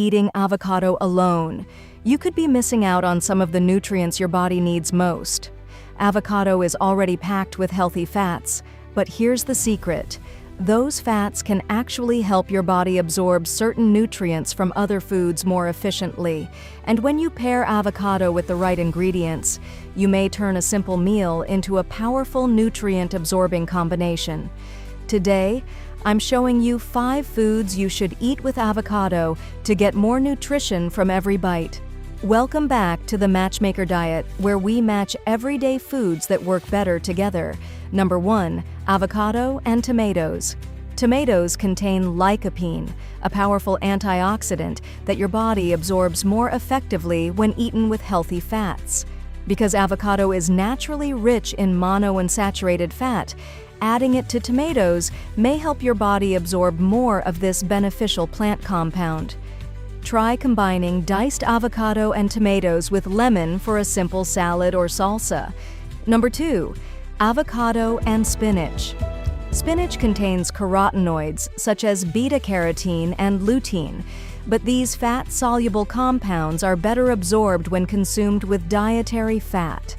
eating avocado alone, you could be missing out on some of the nutrients your body needs most. Avocado is already packed with healthy fats, but here's the secret. Those fats can actually help your body absorb certain nutrients from other foods more efficiently. And when you pair avocado with the right ingredients, you may turn a simple meal into a powerful nutrient-absorbing combination. Today, I'm showing you 5 foods you should eat with avocado to get more nutrition from every bite. Welcome back to the Matchmaker Diet, where we match everyday foods that work better together. Number 1, avocado and tomatoes. Tomatoes contain lycopene, a powerful antioxidant that your body absorbs more effectively when eaten with healthy fats. Because avocado is naturally rich in monounsaturated fat, adding it to tomatoes may help your body absorb more of this beneficial plant compound. Try combining diced avocado and tomatoes with lemon for a simple salad or salsa. Number 2, avocado and spinach. Spinach contains carotenoids such as beta-carotene and lutein, but these fat-soluble compounds are better absorbed when consumed with dietary fat.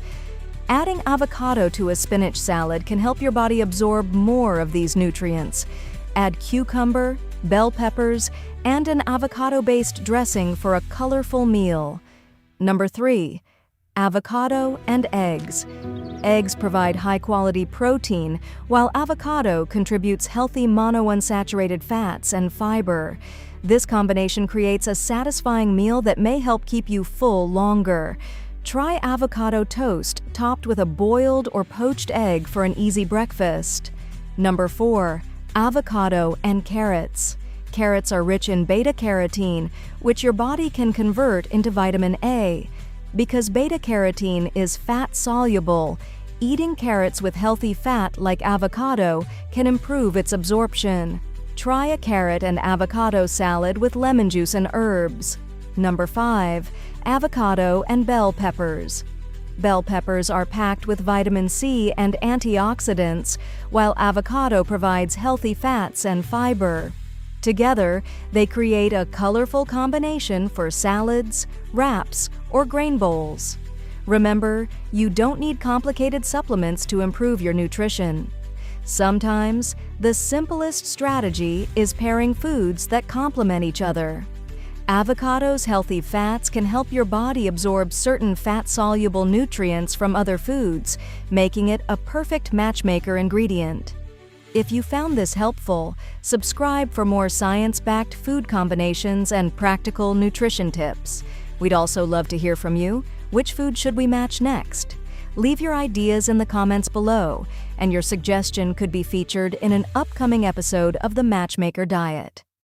Adding avocado to a spinach salad can help your body absorb more of these nutrients. Add cucumber, bell peppers, and an avocado-based dressing for a colorful meal. Number 3, avocado and eggs. Eggs provide high-quality protein, while avocado contributes healthy monounsaturated fats and fiber. This combination creates a satisfying meal that may help keep you full longer. Try avocado toast topped with a boiled or poached egg for an easy breakfast. Number 4, avocado and carrots. Carrots are rich in beta-carotene, which your body can convert into vitamin A. Because beta-carotene is fat-soluble, eating carrots with healthy fat like avocado can improve its absorption. Try a carrot and avocado salad with lemon juice and herbs. Number 5, avocado and bell peppers. Bell peppers are packed with vitamin C and antioxidants, while avocado provides healthy fats and fiber. Together, they create a colorful combination for salads, wraps, or grain bowls. Remember, you don't need complicated supplements to improve your nutrition. Sometimes, the simplest strategy is pairing foods that complement each other. Avocado's healthy fats can help your body absorb certain fat-soluble nutrients from other foods, making it a perfect matchmaker ingredient. If you found this helpful, subscribe for more science-backed food combinations and practical nutrition tips. We'd also love to hear from you. Which food should we match next? Leave your ideas in the comments below, and your suggestion could be featured in an upcoming episode of the Matchmaker Diet.